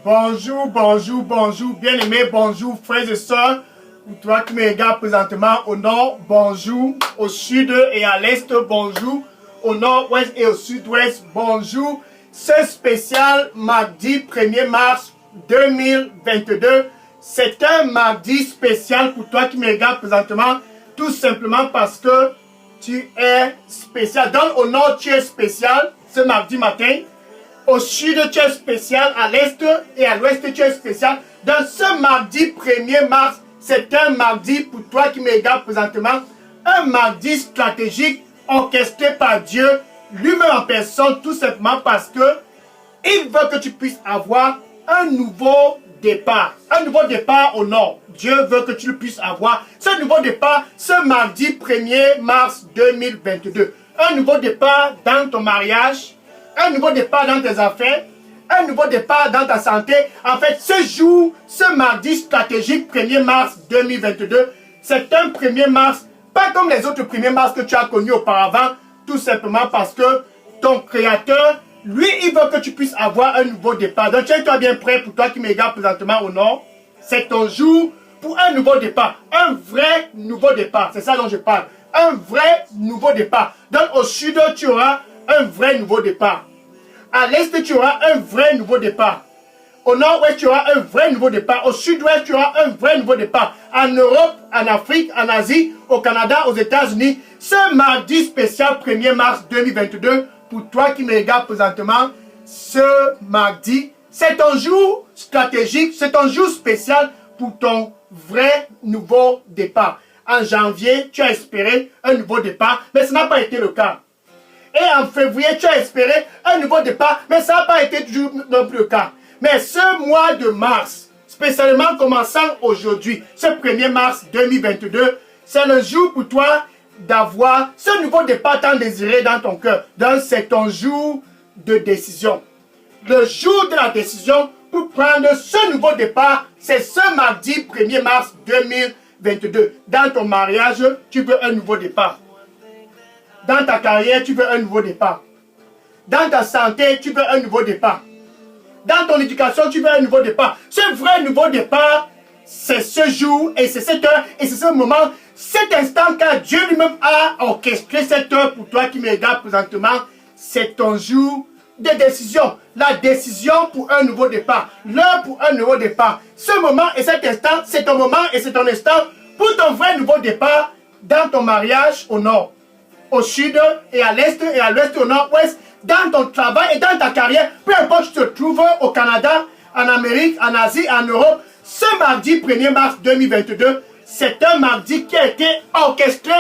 Bonjour, bonjour, bonjour, bien-aimés, bonjour, frères et sœurs. Pour toi qui me regardes présentement au nord, bonjour, au sud et à l'est, bonjour, au nord-ouest et au sud-ouest, bonjour. Ce spécial mardi 1er mars 2022, c'est un mardi spécial pour toi qui me regardes présentement, tout simplement parce que tu es spécial. Donc au nord, tu es spécial ce mardi matin. Au sud, tu es spécial, à l'est et à l'ouest, tu es spécial. Dans ce mardi 1er mars, c'est un mardi pour toi qui me regarde présentement, un mardi stratégique orchestré par Dieu, lui-même en personne, tout simplement parce que il veut que tu puisses avoir un nouveau départ. Un nouveau départ au nord. Dieu veut que tu le puisses avoir. Ce nouveau départ, ce mardi 1er mars 2022. Un nouveau départ dans ton mariage. Un nouveau départ dans tes affaires, un nouveau départ dans ta santé. En fait, ce jour, ce mardi stratégique 1er mars 2022, c'est un 1er mars, pas comme les autres 1er mars que tu as connus auparavant, tout simplement parce que ton Créateur, lui, il veut que tu puisses avoir un nouveau départ. Donc, tiens-toi bien prêt pour toi qui me regardes présentement au nord. C'est ton jour pour un nouveau départ, un vrai nouveau départ. C'est ça dont je parle. Un vrai nouveau départ. Donc, au sud, tu auras un vrai nouveau départ. À l'est, tu auras un vrai nouveau départ. Au nord-ouest, tu auras un vrai nouveau départ. Au sud-ouest, tu auras un vrai nouveau départ. En Europe, en Afrique, en Asie, au Canada, aux États-Unis. Ce mardi spécial 1er mars 2022, pour toi qui me regardes présentement, ce mardi, c'est ton jour stratégique, c'est ton jour spécial pour ton vrai nouveau départ. En janvier, tu as espéré un nouveau départ, mais ce n'a pas été le cas. Et en février, tu as espéré un nouveau départ, mais ça n'a pas été toujours non plus le cas. Mais ce mois de mars, spécialement commençant aujourd'hui, ce 1er mars 2022, c'est le jour pour toi d'avoir ce nouveau départ tant désiré dans ton cœur. Donc c'est ton jour de décision. Le jour de la décision pour prendre ce nouveau départ, c'est ce mardi 1er mars 2022. Dans ton mariage, tu veux un nouveau départ. Dans ta carrière, tu veux un nouveau départ. Dans ta santé, tu veux un nouveau départ. Dans ton éducation, tu veux un nouveau départ. Ce vrai nouveau départ, c'est ce jour et c'est cette heure et c'est ce moment, cet instant quand Dieu lui-même a orchestré cette heure pour toi qui me regardes présentement. C'est ton jour de décision. La décision pour un nouveau départ. L'heure pour un nouveau départ. Ce moment et cet instant, c'est ton moment et c'est ton instant pour ton vrai nouveau départ dans ton mariage au nord, au sud et à l'est et à l'ouest et au nord-ouest, dans ton travail et dans ta carrière, peu importe où tu te trouves, au Canada, en Amérique, en Asie, en Europe, ce mardi 1er mars 2022, c'est un mardi qui a été orchestré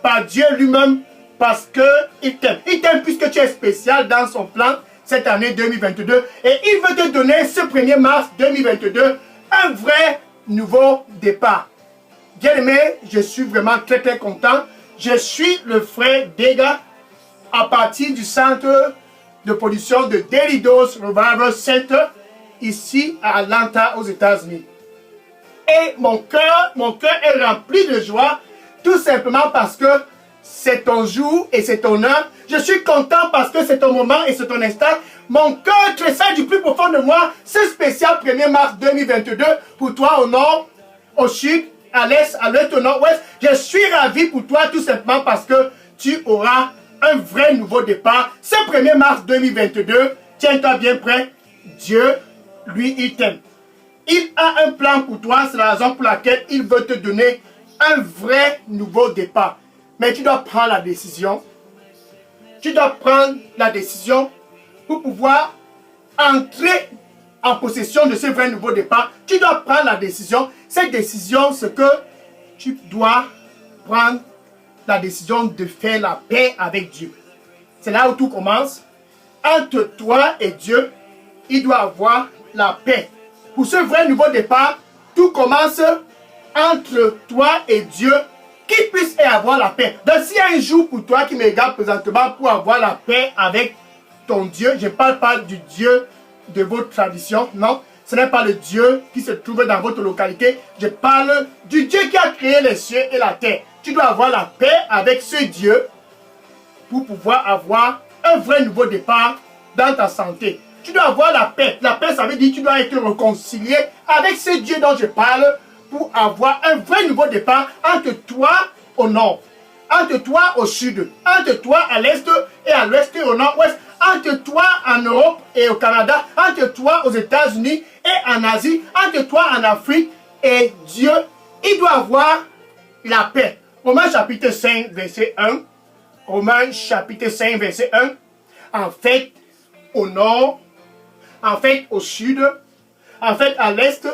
par Dieu lui-même parce qu'il t'aime. Il t'aime puisque tu es spécial dans son plan cette année 2022 et il veut te donner ce 1er mars 2022 un vrai nouveau départ. Bien aimé, je suis vraiment très très content. Je suis le frère Dega à partir du centre de production de Daily Dose Revival Center ici à Atlanta aux États-Unis. Et mon cœur est rempli de joie tout simplement parce que c'est ton jour et c'est ton heure. Je suis content parce que c'est ton moment et c'est ton instant. Mon cœur tressaille du plus profond de moi ce spécial 1er mars 2022 pour toi au nord, au sud, à l'est, à l'ouest, au nord-ouest. Je suis ravi pour toi tout simplement parce que tu auras un vrai nouveau départ. Ce 1er mars 2022, tiens-toi bien prêt. Dieu, lui, il t'aime. Il a un plan pour toi, c'est la raison pour laquelle il veut te donner un vrai nouveau départ. Mais tu dois prendre la décision. Tu dois prendre la décision pour pouvoir entrer en possession de ce vrai nouveau départ. Tu dois prendre la décision. Cette décision, c'est que tu dois prendre la décision de faire la paix avec Dieu. C'est là où tout commence. Entre toi et Dieu, il doit avoir la paix. Pour ce vrai nouveau départ, tout commence entre toi et Dieu, qu'il puisse y avoir la paix. Donc s'il y a un jour pour toi qui me regarde présentement pour avoir la paix avec ton Dieu, je ne parle pas du Dieu de votre tradition, non. Ce n'est pas le Dieu qui se trouve dans votre localité. Je parle du Dieu qui a créé les cieux et la terre. Tu dois avoir la paix avec ce Dieu pour pouvoir avoir un vrai nouveau départ dans ta santé, Tu dois avoir la paix. La paix, ça veut dire que tu dois être réconcilié avec ce Dieu dont je parle pour avoir un vrai nouveau départ entre toi au nord, entre toi au sud, entre toi à l'est et à l'ouest et au nord-ouest, entre toi en Europe et au Canada, entre toi aux États-Unis et en Asie, entre toi en Afrique et Dieu, il doit avoir la paix. Romains chapitre 5, verset 1. Romains chapitre 5, verset 1. En fait, au nord, en fait, au sud, en fait, à l'est,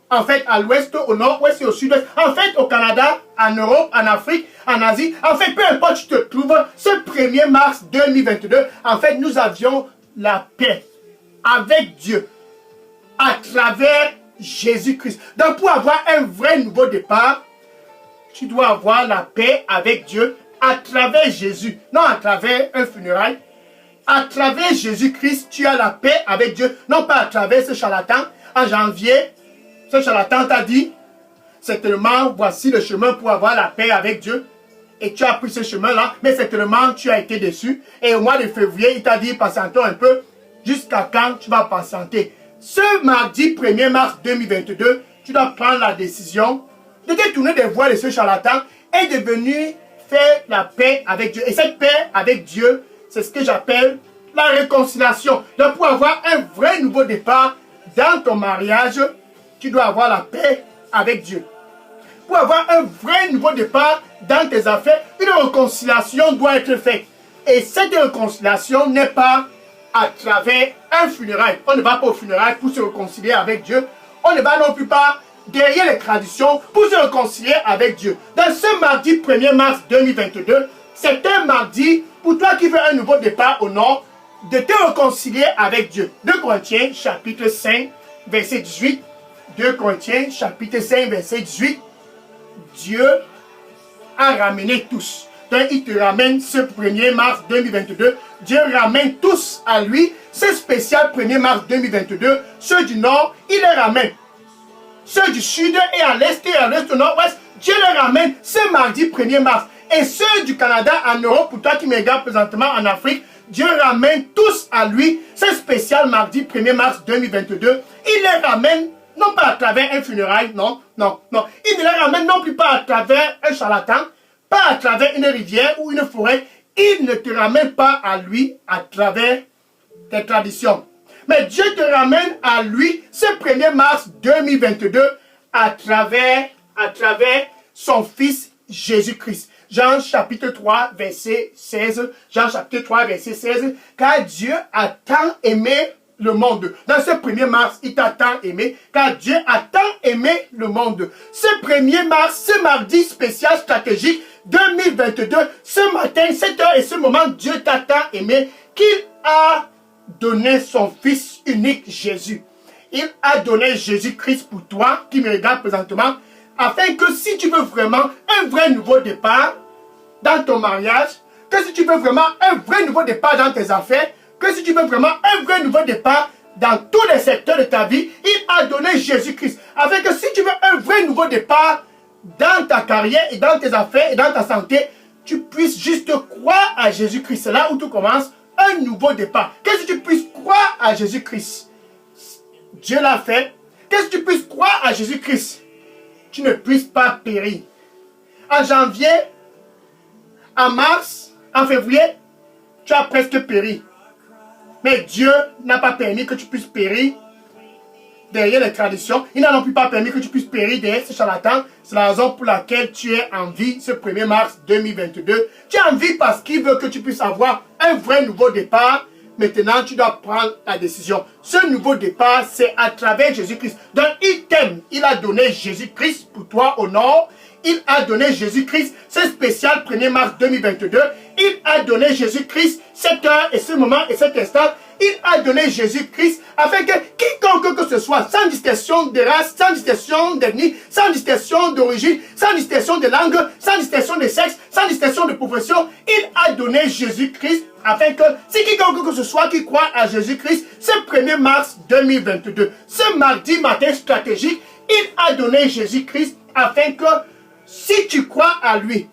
en fait, à l'ouest, au nord-ouest et au sud-ouest, en fait, au Canada, en Europe, en Afrique, en Asie, en fait, peu importe où tu te trouves, ce 1er mars 2022, en fait, nous avions la paix avec Dieu à travers Jésus-Christ. Donc, pour avoir un vrai nouveau départ, tu dois avoir la paix avec Dieu à travers Jésus, non à travers un funérail. À travers Jésus-Christ, tu as la paix avec Dieu, non pas à travers ce charlatan. En janvier, ce charlatan t'a dit, certainement, voici le chemin pour avoir la paix avec Dieu. Et tu as pris ce chemin-là, mais certainement, tu as été déçu. Et au mois de février, il t'a dit, patientons un peu, jusqu'à quand tu vas patienter. Ce mardi 1er mars 2022, tu dois prendre la décision de te tourner des voies de ce charlatan et de venir faire la paix avec Dieu. Et cette paix avec Dieu, c'est ce que j'appelle la réconciliation. Donc pour avoir un vrai nouveau départ dans ton mariage, tu dois avoir la paix avec Dieu. Pour avoir un vrai nouveau départ dans tes affaires, une réconciliation doit être faite. Et cette réconciliation n'est pas à travers un funérail. On ne va pas au funérail pour se réconcilier avec Dieu. On ne va non plus pas derrière les traditions pour se réconcilier avec Dieu. Dans ce mardi 1er mars 2022, c'est un mardi pour toi qui veux un nouveau départ au nord, de te réconcilier avec Dieu. 2 Corinthiens chapitre 5 verset 18. 2 Corinthiens chapitre 5 verset 18. Dieu a ramené tous. Donc il te ramène ce 1er mars 2022. Dieu ramène tous à lui. Ce spécial 1er mars 2022. Ceux du nord, il les ramène. Ceux du sud et à l'est et à l'ouest au nord-ouest, Dieu les ramène ce mardi 1er mars. Et ceux du Canada, en Europe, pour toi qui me regardes présentement en Afrique, Dieu ramène tous à lui ce spécial mardi 1er mars 2022. Il les ramène non pas à travers un funérail, non. Il ne les ramène non plus pas à travers un charlatan, pas à travers une rivière ou une forêt. Il ne te ramène pas à lui à travers tes traditions. Mais Dieu te ramène à lui ce 1er mars 2022 à travers son Fils Jésus-Christ. Jean chapitre 3 verset 16. Jean chapitre 3 verset 16. Car Dieu a tant aimé le monde. Dans ce 1er mars, il t'a tant aimé. Car Dieu a tant aimé le monde. Ce 1er mars, ce mardi spécial stratégique 2022, ce matin, cette heure et ce moment, Dieu t'a tant aimé qu'il a donné son Fils unique Jésus. Il a donné Jésus-Christ pour toi qui me regarde présentement, afin que si tu veux vraiment un vrai nouveau départ dans ton mariage, que si tu veux vraiment un vrai nouveau départ dans tes affaires, que si tu veux vraiment un vrai nouveau départ dans tous les secteurs de ta vie, il a donné Jésus-Christ. Afin que si tu veux un vrai nouveau départ dans ta carrière et dans tes affaires et dans ta santé, tu puisses juste croire à Jésus-Christ. C'est là où tout commence, un nouveau départ. Que si tu puisses croire à Jésus-Christ, Dieu l'a fait. Que si tu puisses croire à Jésus-Christ, tu ne puisses pas périr. En janvier, en mars, en février, tu as presque péri. Mais Dieu n'a pas permis que tu puisses périr derrière les traditions. Il n'a non plus pas permis que tu puisses périr derrière ces charlatans. C'est la raison pour laquelle tu es en vie ce 1er mars 2022. Tu es en vie parce qu'il veut que tu puisses avoir un vrai nouveau départ. Maintenant, tu dois prendre la décision. Ce nouveau départ, c'est à travers Jésus-Christ. Donc, il t'aime. Il a donné Jésus-Christ pour toi au nord. Il a donné Jésus-Christ, ce spécial 1er mars 2022. Il a donné Jésus-Christ cette heure et ce moment et cet instant. Il a donné Jésus-Christ afin que quiconque que ce soit, sans distinction de race, sans distinction d'ethnie, sans distinction d'origine, sans distinction de langue, sans distinction de sexe, sans distinction de profession, il a donné Jésus-Christ afin que si quiconque que ce soit qui croit à Jésus-Christ, ce 1er mars 2022, ce mardi matin stratégique, il a donné Jésus-Christ afin que si tu crois à lui,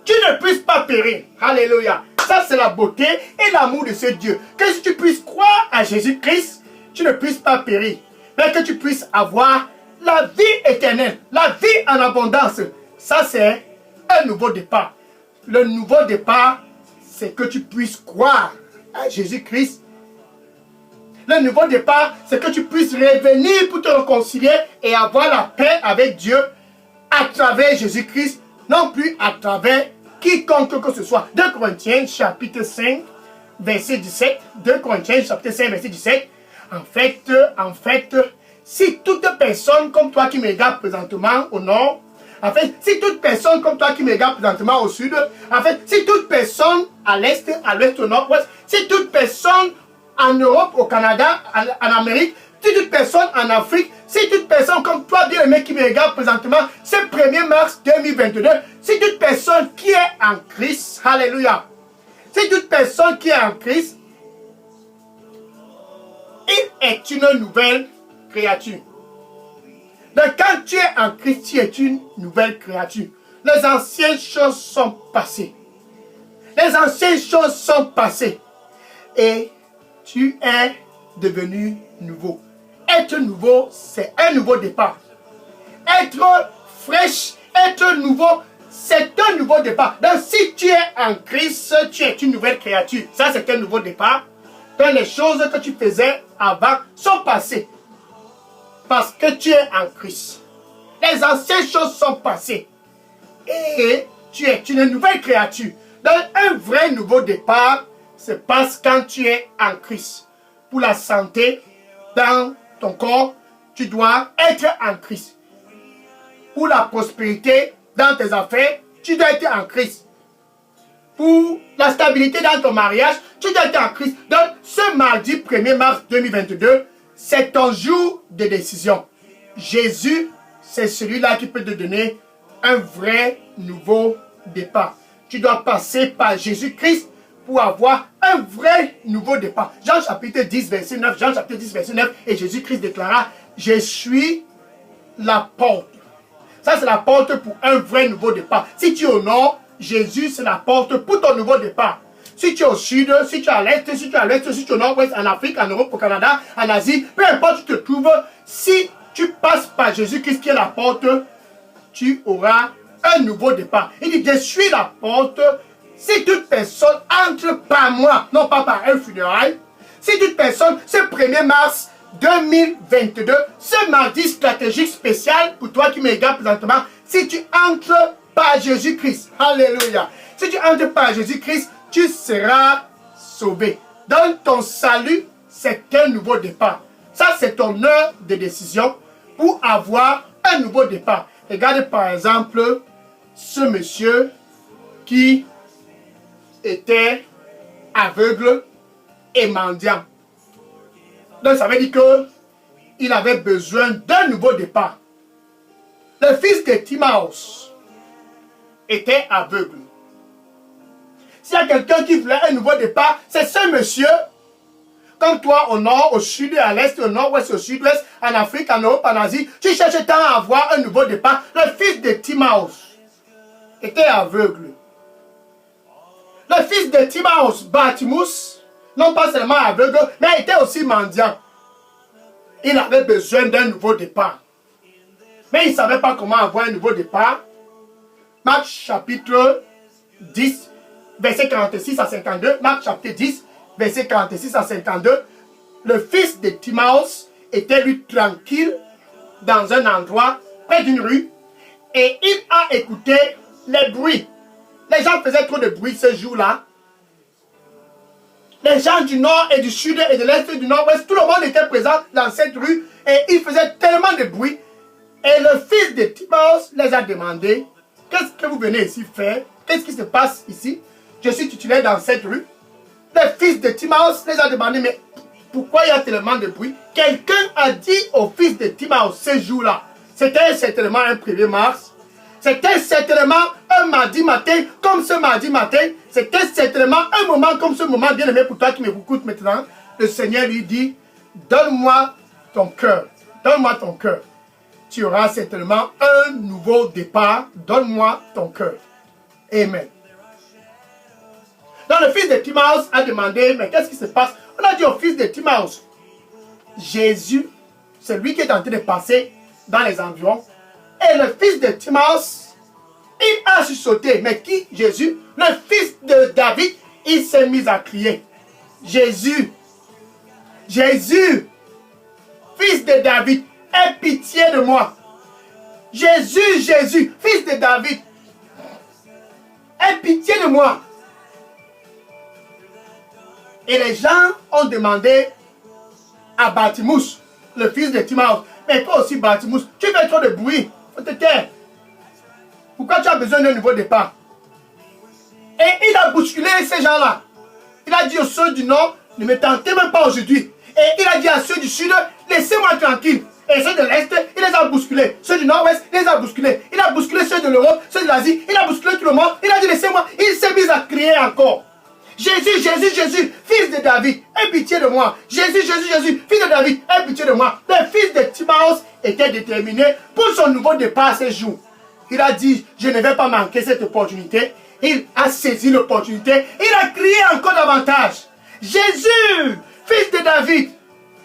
tu ne puisses pas périr. Alléluia. Ça, c'est la beauté et l'amour de ce Dieu. Que si tu puisses croire à Jésus-Christ, tu ne puisses pas périr, mais que tu puisses avoir la vie éternelle, la vie en abondance. Ça, c'est un nouveau départ. Le nouveau départ, c'est que tu puisses croire à Jésus-Christ. Le nouveau départ, c'est que tu puisses revenir pour te réconcilier et avoir la paix avec Dieu à travers Jésus-Christ, non plus à travers quiconque que ce soit. 2 Corinthiens chapitre 5, verset 17. 2 Corinthiens chapitre 5, verset 17. En fait, si toute personne comme toi qui me regarde présentement au nord, en fait, si toute personne comme toi qui me regarde présentement au sud, en fait, si toute personne à l'est, au nord-ouest, si toute personne en Europe, au Canada, en Amérique, si toute personne en Afrique, si toute personne comme toi, bien-aimé, qui me regarde présentement, ce 1er mars 2022, si toute personne qui est en Christ, alléluia, si toute personne qui est en Christ, il est une nouvelle créature. Donc quand tu es en Christ, tu es une nouvelle créature. Les anciennes choses sont passées. Les anciennes choses sont passées. Et tu es devenu nouveau. Être nouveau, c'est un nouveau départ. Être fraîche, être nouveau, c'est un nouveau départ. Donc si tu es en Christ, tu es une nouvelle créature. Ça, c'est un nouveau départ. Donc les choses que tu faisais avant sont passées. Parce que tu es en Christ. Les anciennes choses sont passées. Et tu es une nouvelle créature. Donc un vrai nouveau départ se passe quand tu es en Christ. Pour la santé dans ton corps, tu dois être en Christ. Pour la prospérité dans tes affaires, tu dois être en Christ. Pour la stabilité dans ton mariage, tu dois être en Christ. Donc ce mardi 1er mars 2022, c'est ton jour de décision. Jésus, c'est celui-là qui peut te donner un vrai nouveau départ. Tu dois passer par Jésus-Christ pour avoir un vrai nouveau départ. Jean chapitre 10, verset 9. Jean chapitre 10, verset 9. Et Jésus-Christ déclara, je suis la porte. Ça, c'est la porte pour un vrai nouveau départ. Si tu es au nord, Jésus, c'est la porte pour ton nouveau départ. Si tu es au sud, si tu es à l'est, si tu es à l'ouest, si tu es au nord-ouest, en Afrique, en Europe, au Canada, en Asie, peu importe où tu te trouves, si tu passes par Jésus-Christ qui est la porte, tu auras un nouveau départ. Il dit, je suis la porte. Si toute personne entre par moi, non pas par un funérail, si toute personne, ce 1er mars 2022, ce mardi stratégique spécial pour toi qui me regardes présentement, si tu entres par Jésus-Christ, alléluia, si tu entres par Jésus-Christ, tu seras sauvé. Donc ton salut, c'est un nouveau départ. Ça, c'est ton heure de décision pour avoir un nouveau départ. Regarde par exemple ce monsieur qui était aveugle et mendiant. Donc ça veut dire qu'il avait besoin d'un nouveau départ. Le fils de Timaeus était aveugle. S'il y a quelqu'un qui voulait un nouveau départ, c'est ce monsieur, comme toi, au nord, au sud, à l'est, au nord-ouest, au sud-ouest, en Afrique, en Europe, en Asie, tu cherches tant à avoir un nouveau départ. Le fils de Timaeus était aveugle. Le fils de Timaeus, Bartimus, non pas seulement aveugle, mais était aussi mendiant. Il avait besoin d'un nouveau départ. Mais il ne savait pas comment avoir un nouveau départ. Marc chapitre 10, verset 46 à 52. Marc chapitre 10, verset 46 à 52. Le fils de Timaeus était lui tranquille dans un endroit près d'une rue. Et il a écouté les bruits. Les gens faisaient trop de bruit ce jour-là. Les gens du nord et du sud et de l'est et du nord-ouest, tout le monde était présent dans cette rue et il faisait tellement de bruit. Et le fils de Timaeus les a demandé, qu'est-ce que vous venez ici faire? Qu'est-ce qui se passe ici? Je suis titulaire dans cette rue. Le fils de Timaeus les a demandé, mais pourquoi il y a tellement de bruit? Quelqu'un a dit au fils de Timaeus ce jour-là, c'était certainement un 1er mars, c'était certainement un mardi matin, comme ce mardi matin. C'était certainement un moment comme ce moment, bien aimé pour toi qui m'écoutes maintenant. Le Seigneur lui dit, donne-moi ton cœur. Donne-moi ton cœur. Tu auras certainement un nouveau départ. Donne-moi ton cœur. Amen. Donc le fils de Timaeus a demandé, mais qu'est-ce qui se passe? On a dit au fils de Timaeus, Jésus, c'est lui qui est en train de passer dans les environs. Et le fils de Timaeus, il a sursauté. Mais qui? Jésus, le fils de David, il s'est mis à crier. Jésus, Jésus, fils de David, aie pitié de moi. Jésus, Jésus, fils de David, aie pitié de moi. Et les gens ont demandé à Bartimous, le fils de Timaeus, mais toi aussi Bartimous, tu fais trop de bruit, faut te taire. Pourquoi tu as besoin d'un nouveau départ? Et il a bousculé ces gens-là. Il a dit aux ceux du nord, ne me tentez même pas aujourd'hui. Et il a dit à ceux du sud, laissez-moi tranquille. Et ceux de l'Est, il les a bousculés. Ceux du Nord-Ouest, il les a bousculés. Il a bousculé ceux de l'Europe, ceux de l'Asie. Il a bousculé tout le monde. Il a dit, laissez-moi. Il s'est mis à crier encore. Jésus, Jésus, Jésus, fils de David, aie pitié de moi. Jésus, Jésus, Jésus, fils de David, aie pitié de moi. Le fils de Timaeus était déterminé pour son nouveau départ ces jours. Il a dit, je ne vais pas manquer cette opportunité. Il a saisi l'opportunité. Il a crié encore davantage. Jésus, fils de David,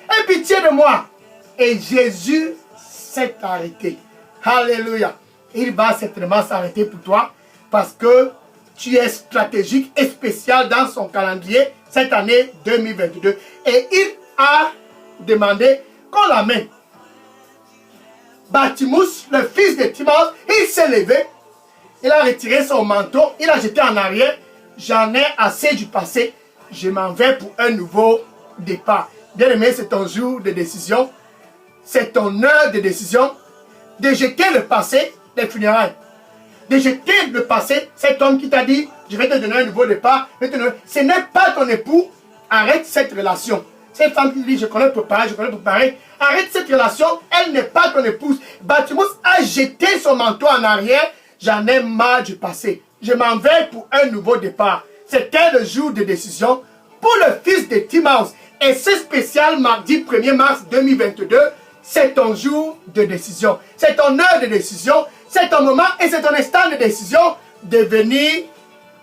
aie pitié de moi. Et Jésus s'est arrêté. Alléluia. Il va certainement s'arrêter pour toi parce que tu es stratégique et spécial dans son calendrier cette année 2022. Et il a demandé qu'on l'amène. Bartimous, le fils de Timaeus, il s'est levé. Il a retiré son manteau. Il a jeté en arrière. J'en ai assez du passé. Je m'en vais pour un nouveau départ. Bien aimé, c'est ton jour de décision. C'est ton heure de décision. De jeter le passé des funérailles. De jeter le passé, cet homme qui t'a dit, je vais te donner un nouveau départ. Ce n'est pas ton époux. Arrête cette relation. Cette femme qui dit, je connais préparer, je connais préparer. Arrête cette relation. Elle n'est pas ton épouse. Bartimous a jeté son manteau en arrière. J'en ai marre du passé. Je m'en vais pour un nouveau départ. C'était le jour de décision pour le fils de Timaeus. Et ce spécial mardi 1er mars 2022, c'est ton jour de décision. C'est ton heure de décision. C'est ton moment et c'est ton instant de décision de venir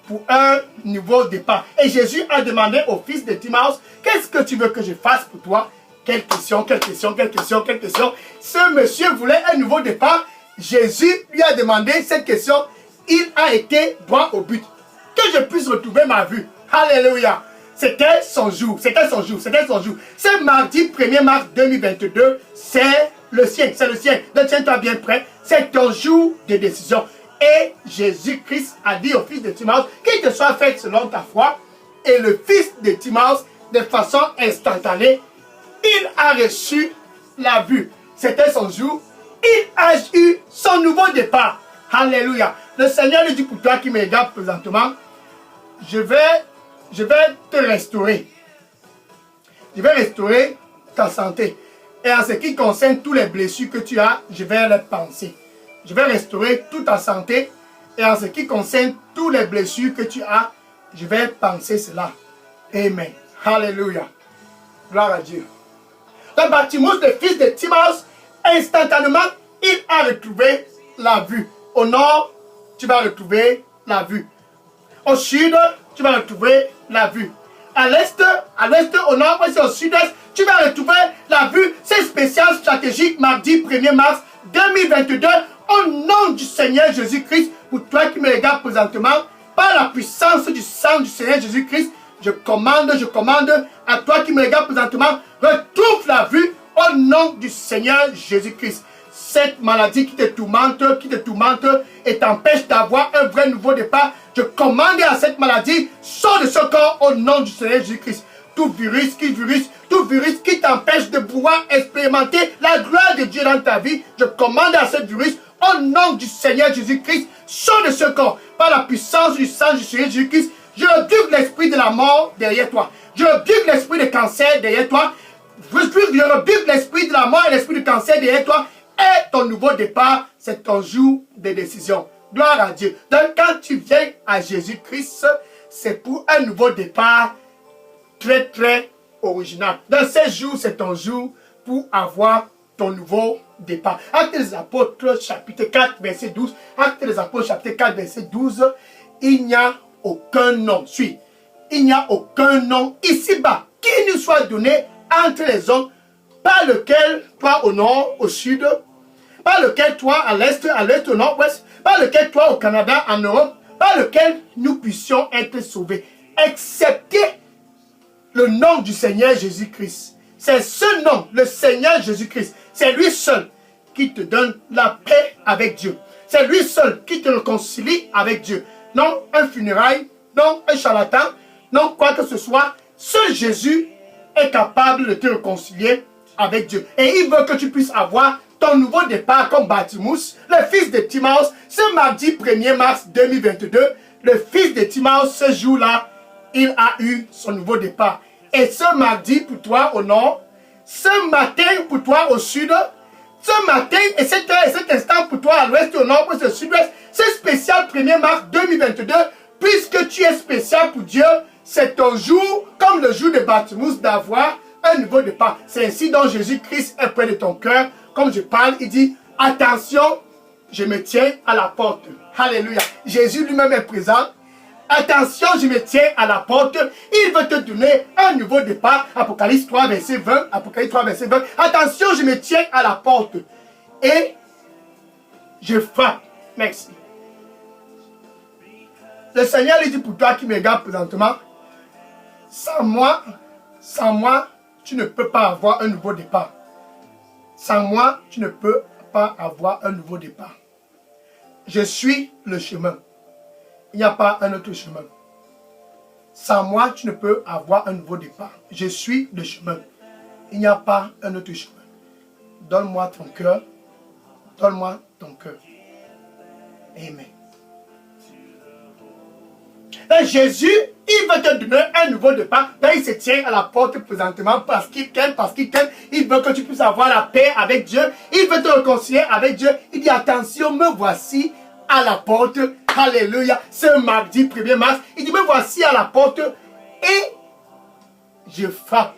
pour un nouveau départ. Et Jésus a demandé au fils de Timaeus, qu'est-ce que tu veux que je fasse pour toi? Quelle question, quelle question, quelle question, quelle question. Ce monsieur voulait un nouveau départ. Jésus lui a demandé cette question. Il a été droit au but. Que je puisse retrouver ma vue. Alléluia. C'était son jour, c'était son jour, c'était son jour. Ce mardi 1er mars 2022, c'est le sien, c'est le sien. Donc tiens-toi bien prêt, c'est ton jour de décision. Et Jésus-Christ a dit au fils de Timaeus, qu'il te soit fait selon ta foi. Et le fils de Timaeus, de façon instantanée, il a reçu la vue. C'était son jour. Il a eu son nouveau départ. Alléluia. Le Seigneur lui dit pour toi qui me regarde présentement, je vais te restaurer. Je vais restaurer ta santé. Et en ce qui concerne tous les blessures que tu as, je vais les penser. Je vais restaurer toute ta santé. Et en ce qui concerne tous les blessures que tu as, je vais penser cela. Amen. Alléluia. Gloire à Dieu. Donc Bartimous, le fils de Timaeus, instantanément, il a retrouvé la vue. Au nord, tu vas retrouver la vue. Au sud, tu vas retrouver la vue. À l'est, au nord, au sud-est, tu vas retrouver la vue. C'est spécial stratégique mardi 1er mars 2022. Au nom du Seigneur Jésus-Christ, pour toi qui me regardes présentement, par la puissance du sang du Seigneur Jésus-Christ, je commande à toi qui me regardes présentement, retrouve la vue au nom du Seigneur Jésus-Christ. Cette maladie qui te tourmente et t'empêche d'avoir un vrai nouveau départ, je commande à cette maladie, sors de ce corps au nom du Seigneur Jésus-Christ. Tout virus qui t'empêche de pouvoir expérimenter la gloire de Dieu dans ta vie, je commande à ce virus, au nom du Seigneur Jésus-Christ, sors de ce corps, par la puissance du sang du Seigneur Jésus-Christ. Je rebuke l'esprit de la mort derrière toi. Je rebuke l'esprit de cancer derrière toi. Je rebuke l'esprit de la mort et l'esprit de cancer derrière toi. Et ton nouveau départ, c'est ton jour de décision. Gloire à Dieu. Donc quand tu viens à Jésus-Christ, c'est pour un nouveau départ très très original. Dans ces jours, c'est ton jour pour avoir ton nouveau départ. Actes des Apôtres, chapitre 4, verset 12. Actes des Apôtres, chapitre 4, verset 12. Il n'y a aucun nom. Suis. il n'y a aucun nom ici-bas qui nous soit donné entre les hommes, par lequel, toi au nord, au sud, par lequel toi à l'est, au nord-ouest, par lequel toi au Canada, en Europe, par lequel nous puissions être sauvés, excepté le nom du Seigneur Jésus-Christ. C'est ce nom, le Seigneur Jésus-Christ. C'est lui seul qui te donne la paix avec Dieu. C'est lui seul qui te réconcilie avec Dieu. Non un funérail, non un charlatan, non quoi que ce soit. Seul Jésus est capable de te réconcilier avec Dieu. Et il veut que tu puisses avoir ton nouveau départ comme Bartimaeus, le fils de Timaeus, ce mardi 1er mars 2022, le fils de Timaeus, ce jour-là, il a eu son nouveau départ. Et ce mardi pour toi au nord, ce matin pour toi au sud, ce matin et cette heure et cet instant pour toi à l'ouest, au nord, au sud-ouest, c'est spécial 1er mars 2022, puisque tu es spécial pour Dieu, c'est ton jour, comme le jour de Bartimaeus, d'avoir un nouveau départ. C'est ainsi dont Jésus-Christ est près de ton cœur. Comme je parle, il dit, attention, je me tiens à la porte. Alléluia. Jésus lui-même est présent. Attention, je me tiens à la porte. Il veut te donner un nouveau départ. Apocalypse 3, verset 20. Apocalypse 3, verset 20. Attention, je me tiens à la porte. Et je frappe. Merci. Le Seigneur lui dit pour toi qui me regarde présentement, sans moi, tu ne peux pas avoir un nouveau départ. Sans moi, tu ne peux pas avoir un nouveau départ. Je suis le chemin. Il n'y a pas un autre chemin. Sans moi, tu ne peux avoir un nouveau départ. Je suis le chemin. Il n'y a pas un autre chemin. Donne-moi ton cœur. Donne-moi ton cœur. Amen. Et Jésus, il veut te donner un nouveau départ. Là, il se tient à la porte présentement parce qu'il t'aime, Il veut que tu puisses avoir la paix avec Dieu. Il veut te réconcilier avec Dieu. Il dit, attention, me voici à la porte. Alléluia. Ce mardi 1er mars, il dit, me voici à la porte et je frappe.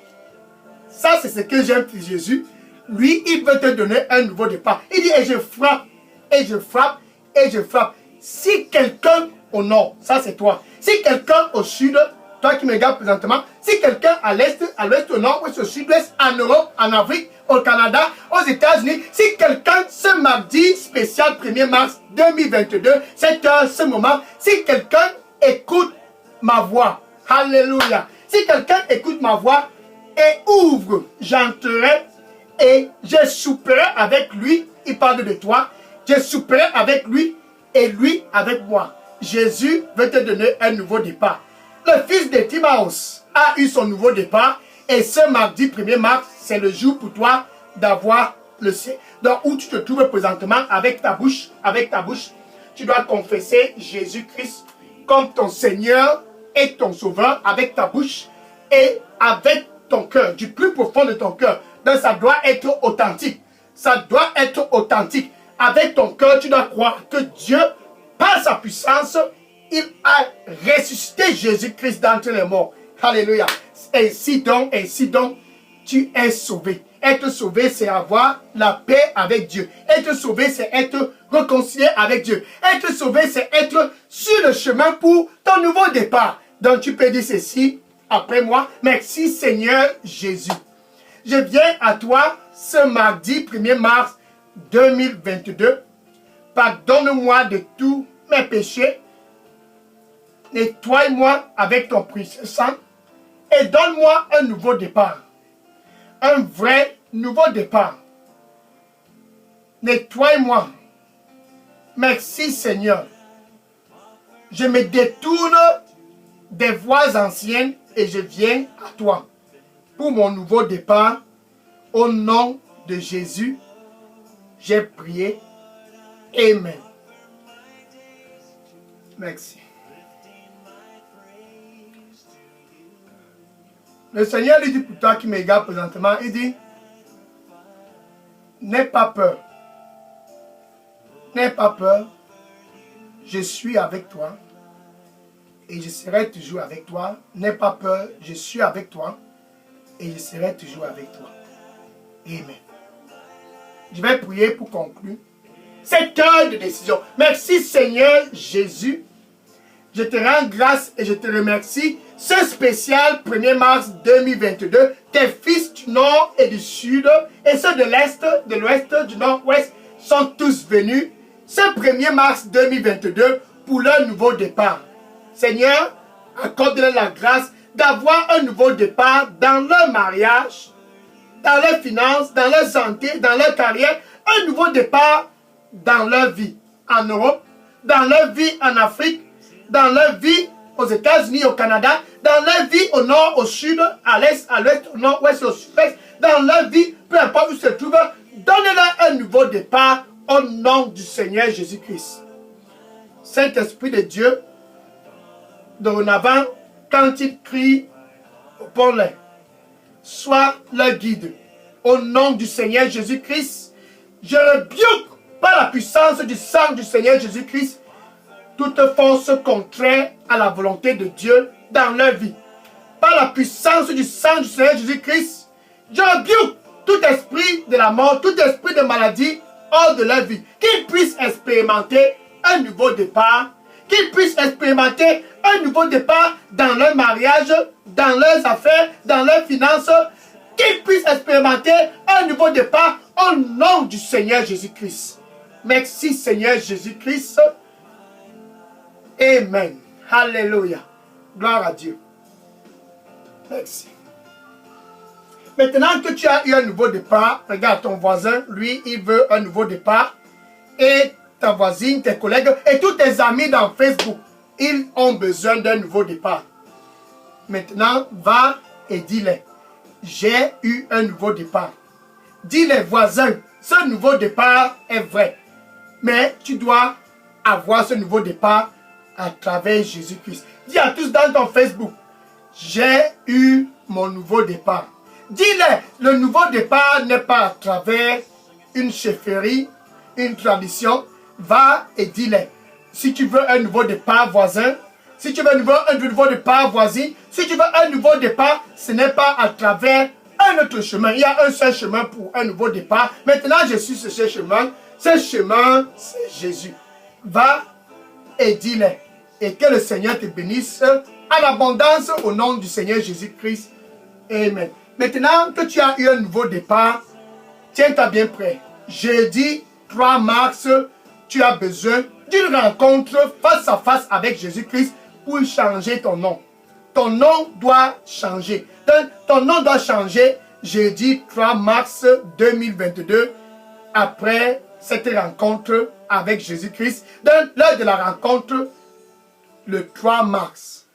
Ça, c'est ce que j'aime pour Jésus. Lui, il veut te donner un nouveau départ. Il dit, et je frappe, et je frappe, et je frappe. Si quelqu'un au nord, ça c'est toi. Si quelqu'un au sud, toi qui me regardes présentement, si quelqu'un à l'est, au nord, au sud-ouest, en Europe, en Afrique, au Canada, aux États-Unis, si quelqu'un ce mardi spécial 1er mars 2022, cette heure, ce moment, si quelqu'un écoute ma voix, alléluia, si quelqu'un écoute ma voix et ouvre, j'entrerai et je souperai avec lui, il parle de toi, je souperai avec lui et lui avec moi. Jésus veut te donner un nouveau départ. Le fils de Timaeus a eu son nouveau départ et ce mardi 1er mars, c'est le jour pour toi d'avoir le ciel. Donc où tu te trouves présentement avec ta bouche, tu dois confesser Jésus-Christ comme ton Seigneur et ton Sauveur avec ta bouche et avec ton cœur, du plus profond de ton cœur. Donc ça doit être authentique. Ça doit être authentique. Avec ton cœur, tu dois croire que Dieu, par sa puissance, il a ressuscité Jésus-Christ d'entre les morts. Alléluia. Ainsi donc, tu es sauvé. Être sauvé, c'est avoir la paix avec Dieu. Être sauvé, c'est être réconcilié avec Dieu. Être sauvé, c'est être sur le chemin pour ton nouveau départ. Donc tu peux dire ceci après moi. Merci Seigneur Jésus. Je viens à toi ce mardi 1er mars 2022. Pardonne-moi de tous mes péchés. Nettoie-moi avec ton précieux sang. Et donne-moi un nouveau départ. Un vrai nouveau départ. Nettoie-moi. Merci Seigneur. Je me détourne des voies anciennes et je viens à toi pour mon nouveau départ. Au nom de Jésus, j'ai prié. Amen. Merci. Le Seigneur lui dit pour toi qui me regarde présentement, il dit, n'aie pas peur. N'aie pas peur. Je suis avec toi et je serai toujours avec toi. N'aie pas peur. Je suis avec toi et je serai toujours avec toi. Amen. Je vais prier pour conclure cette heure de décision. Merci Seigneur Jésus. je te rends grâce et je te remercie. Ce spécial 1er mars 2022, tes fils du nord et du sud, et ceux de l'est, de l'ouest, du nord-ouest, sont tous venus ce 1er mars 2022 pour leur nouveau départ. Seigneur, accorde-leur la grâce d'avoir un nouveau départ dans leur mariage, dans leurs finances, dans leur santé, dans leur carrière, un nouveau départ dans leur vie en Europe, dans leur vie en Afrique, dans leur vie aux États-Unis, au Canada, dans leur vie au nord, au sud, à l'est, à l'ouest, au nord-ouest, au sud-est, dans leur vie, peu importe où se trouvent, donnez-leur un nouveau départ au nom du Seigneur Jésus-Christ. Saint-Esprit de Dieu, dorénavant, quand ils crient pour l'air, sois leur guide. Au nom du Seigneur Jésus-Christ, je rebuke par la puissance du sang du Seigneur Jésus-Christ toute force contraire à la volonté de Dieu dans leur vie. Par la puissance du sang du Seigneur Jésus-Christ, je rebuke tout esprit de la mort, tout esprit de maladie hors de leur vie. Qu'ils puissent expérimenter un nouveau départ, qu'ils puissent expérimenter un nouveau départ dans leur mariage, dans leurs affaires, dans leurs finances, qu'ils puissent expérimenter un nouveau départ au nom du Seigneur Jésus-Christ. Merci Seigneur Jésus-Christ. Amen. Alléluia. Gloire à Dieu. Merci. Maintenant que tu as eu un nouveau départ, regarde ton voisin, lui, il veut un nouveau départ. Et ta voisine, tes collègues et tous tes amis dans Facebook, ils ont besoin d'un nouveau départ. Maintenant, va et dis-les, j'ai eu un nouveau départ. Dis les voisins, ce nouveau départ est vrai. Mais tu dois avoir ce nouveau départ à travers Jésus-Christ. Dis à tous dans ton Facebook, j'ai eu mon nouveau départ. Dis-les, le nouveau départ n'est pas à travers une chefferie, une tradition. Va et dis-les. Si tu veux un nouveau départ voisin, si tu veux un nouveau départ voisine, si tu veux un nouveau départ, ce n'est pas à travers un autre chemin. Il y a un seul chemin pour un nouveau départ. Maintenant, je suis sur ce chemin. Ce chemin, c'est Jésus. Va et dis-les. Et que le Seigneur te bénisse en abondance au nom du Seigneur Jésus-Christ. Amen. Maintenant que tu as eu un nouveau départ, tiens-toi bien prêt. Jeudi 3 mars, tu as besoin d'une rencontre face à face avec Jésus-Christ pour changer ton nom. Ton nom doit changer. Donc, ton nom doit changer jeudi 3 mars 2022 après cette rencontre avec Jésus-Christ. Donc, l'heure de la rencontre, le 3 mars.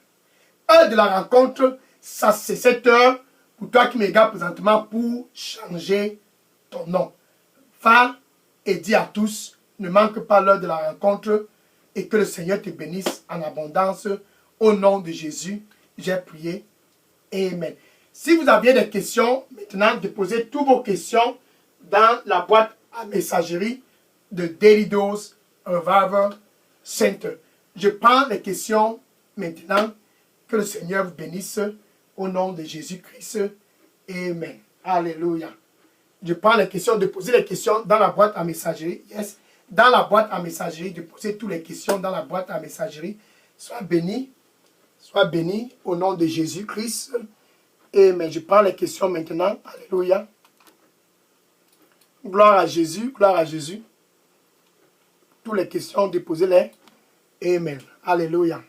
Heure de la rencontre, ça c'est cette heure pour toi qui me regardes présentement pour changer ton nom. Va et dis à tous, ne manque pas l'heure de la rencontre et que le Seigneur te bénisse en abondance. Au nom de Jésus, j'ai prié. Amen. Si vous aviez des questions, maintenant, déposez toutes vos questions dans la boîte à messagerie de Daily Dose Revival Center. Je prends les questions maintenant. Que le Seigneur vous bénisse au nom de Jésus-Christ. Amen. Alléluia. Je prends les questions, déposez les questions dans la boîte à messagerie. Yes. Dans la boîte à messagerie, déposez toutes les questions dans la boîte à messagerie. Sois béni au nom de Jésus-Christ. Amen. Je prends les questions maintenant. Alléluia. Gloire à Jésus, gloire à Jésus. Toutes les questions, déposez-les. Amen. Alléluia.